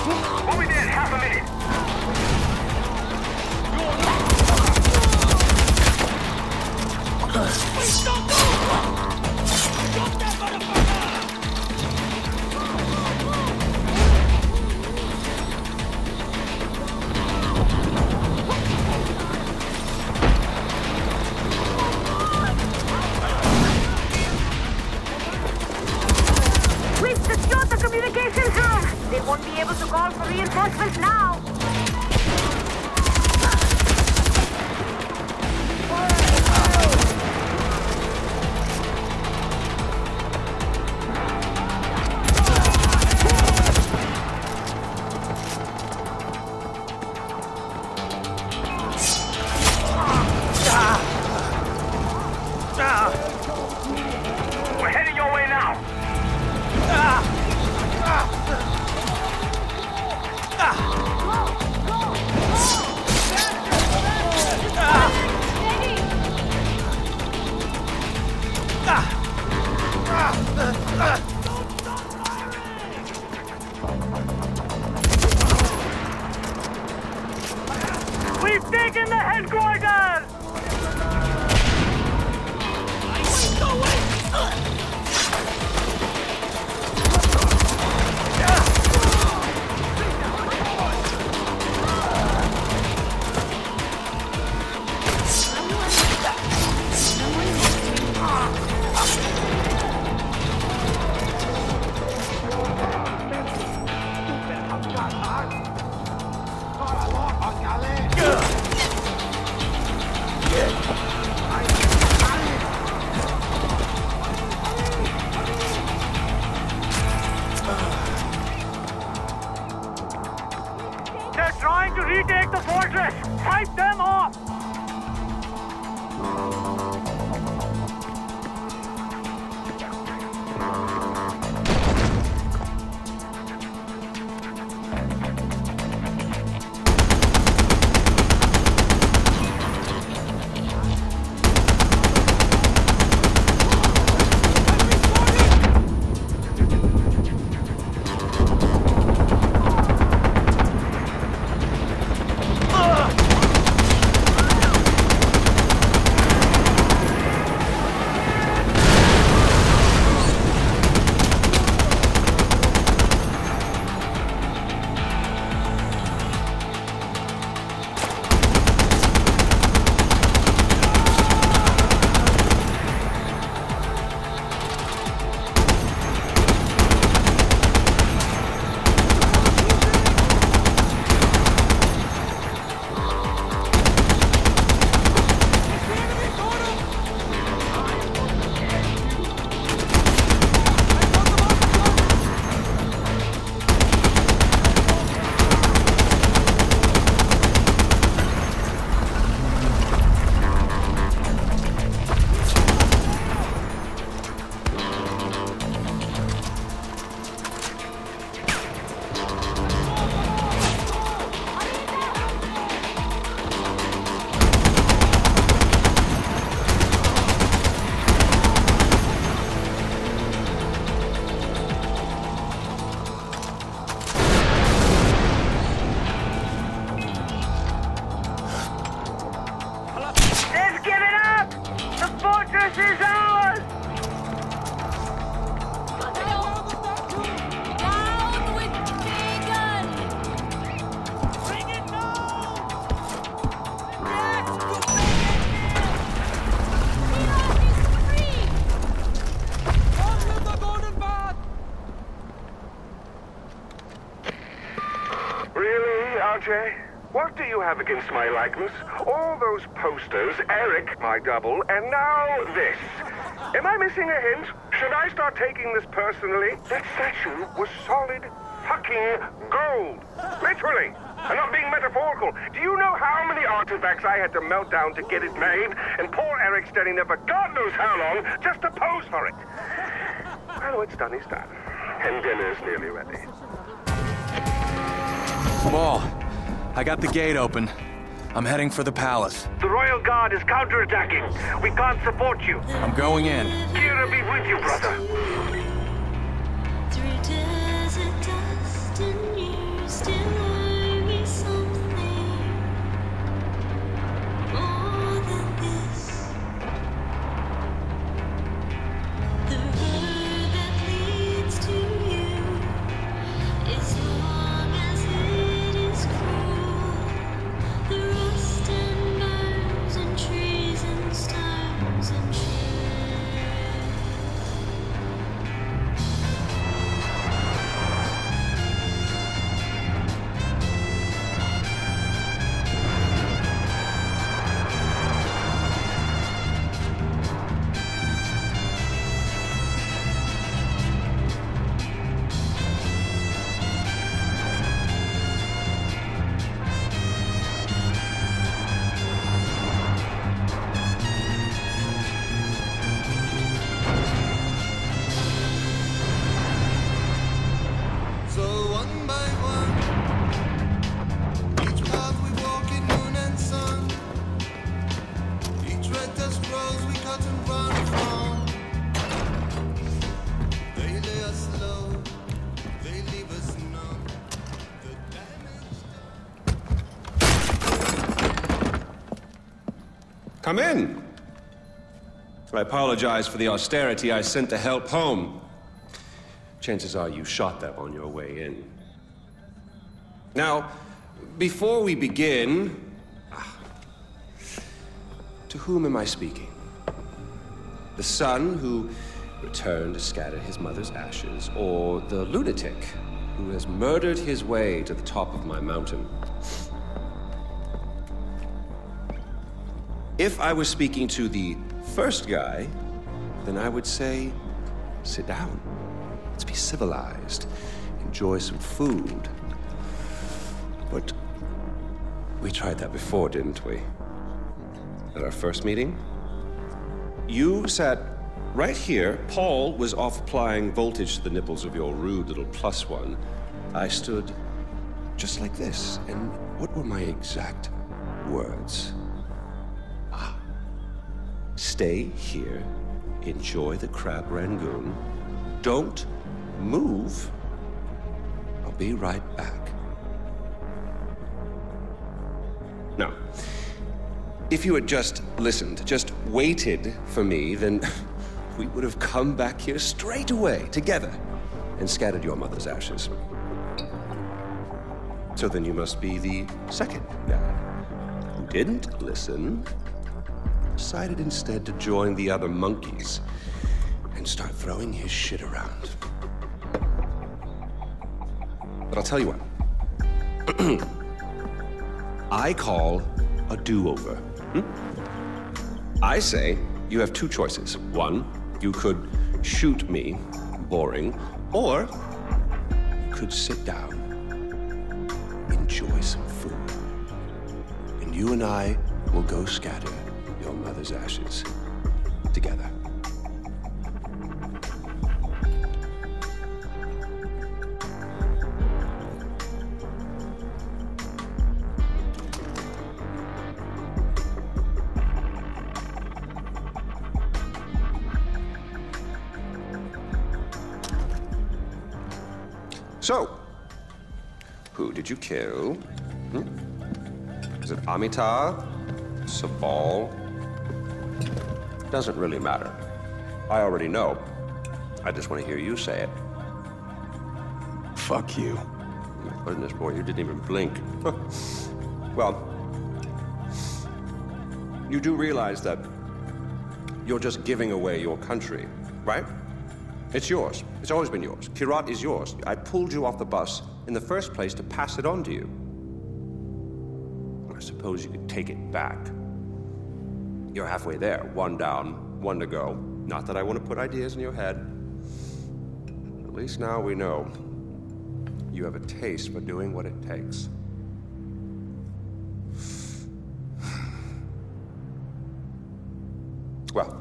Moving in half a minute. We've secured the communications room. They won't be able to call for reinforcements now. We're heading your way now. We've taken the headquarters! They're trying to retake the fortress! Fight them off! Let's give it up! The fortress is ours! Down with Negan! Bring it now! Yes, to Milan is free! On with the golden path! Really, RJ? What do you have against my likeness? All those posters, Eric, my double, and now this. Am I missing a hint? Should I start taking this personally? That statue was solid fucking gold. Literally. I'm not being metaphorical. Do you know how many artifacts I had to melt down to get it made? And poor Eric standing there for God knows how long just to pose for it. Well, what's done is done. And dinner's nearly ready. Wall, I got the gate open. I'm heading for the palace. The Royal Guard is counterattacking. We can't support you. I'm going in. Kira be with you, brother. Through desert dust and years by one. Each path we walk in moon and sun. Each red dust rose we cut and run from. They lay us low, they leave us numb. The damage done. Come in. I apologize for the austerity I sent to help home. Chances are you shot them on your way in. Now, before we begin, to whom am I speaking? The son who returned to scatter his mother's ashes, or the lunatic who has murdered his way to the top of my mountain? If I was speaking to the first guy, then I would say, sit down. Let's be civilized. Enjoy some food. But we tried that before, didn't we? At our first meeting? You sat right here. Paul was off applying voltage to the nipples of your rude little +1. I stood just like this. And what were my exact words? Stay here, enjoy the crab rangoon, don't move, I'll be right back. Now, if you had just listened, just waited for me, then we would have come back here straight away, together, and scattered your mother's ashes. So then you must be the second guy who didn't listen, decided instead to join the other monkeys and start throwing his shit around. But I'll tell you what. I call a do-over. I say you have two choices. One, you could shoot me, boring, or you could sit down, enjoy some food, and you and I will go scatter your mother's ashes together. So, who did you kill? Is it Amitabh? Sabal? Doesn't really matter. I already know. I just want to hear you say it. Fuck you. My goodness, boy, you didn't even blink. Well, you do realize that you're just giving away your country, right? It's yours. It's always been yours. Kyrat is yours. I pulled you off the bus in the first place to pass it on to you. I suppose you could take it back. You're halfway there. One down, one to go. Not that I want to put ideas in your head. At least now we know you have a taste for doing what it takes. Well,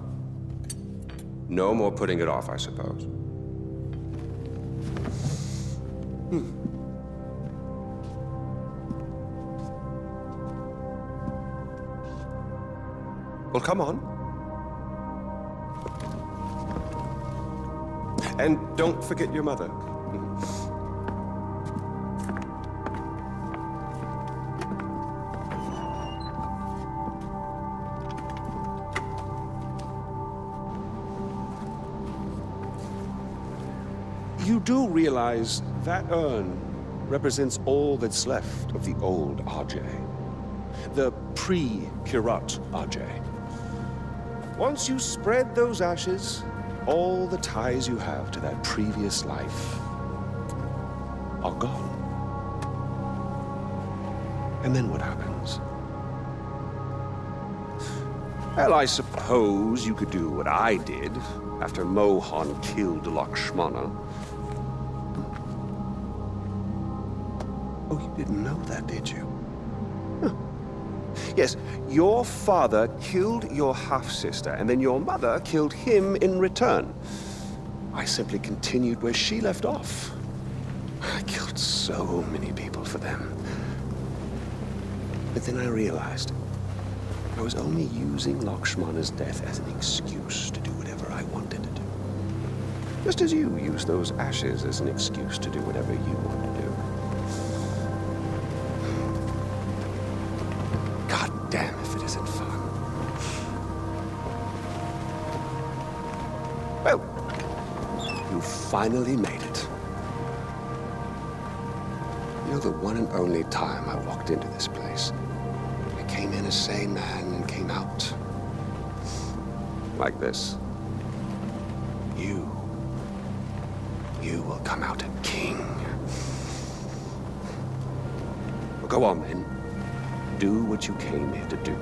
no more putting it off, I suppose. Well, come on. And don't forget your mother. You do realize that urn represents all that's left of the old RJ. The pre-Kyrat RJ. Once you spread those ashes, all the ties you have to that previous life are gone. And then what happens? Well, I suppose you could do what I did after Mohan killed Lakshmana. Oh, you didn't know that, did you? Huh. Yes, your father killed your half-sister, and then your mother killed him in return. I simply continued where she left off. I killed so many people for them. But then I realized I was only using Lakshmana's death as an excuse to do whatever I wanted to do. Just as you use those ashes as an excuse to do whatever you want to do. God damn if it isn't fun. Well, you finally made it. You know, the one and only time I walked into this place, I came in a sane man and came out like this. You will come out a king. Well, go on then. Do what you came here to do.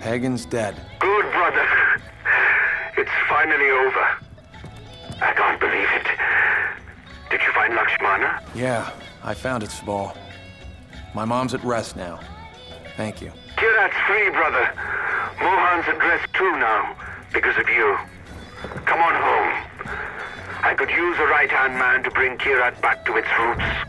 Hagen's dead. Good, brother. It's finally over. I can't believe it. Did you find Lakshmana? Yeah, I found it, Sabal. My mom's at rest now. Thank you. Kirat's free, brother. Mohan's at rest too now, because of you. Come on home. I could use a right-hand man to bring Kirat back to its roots.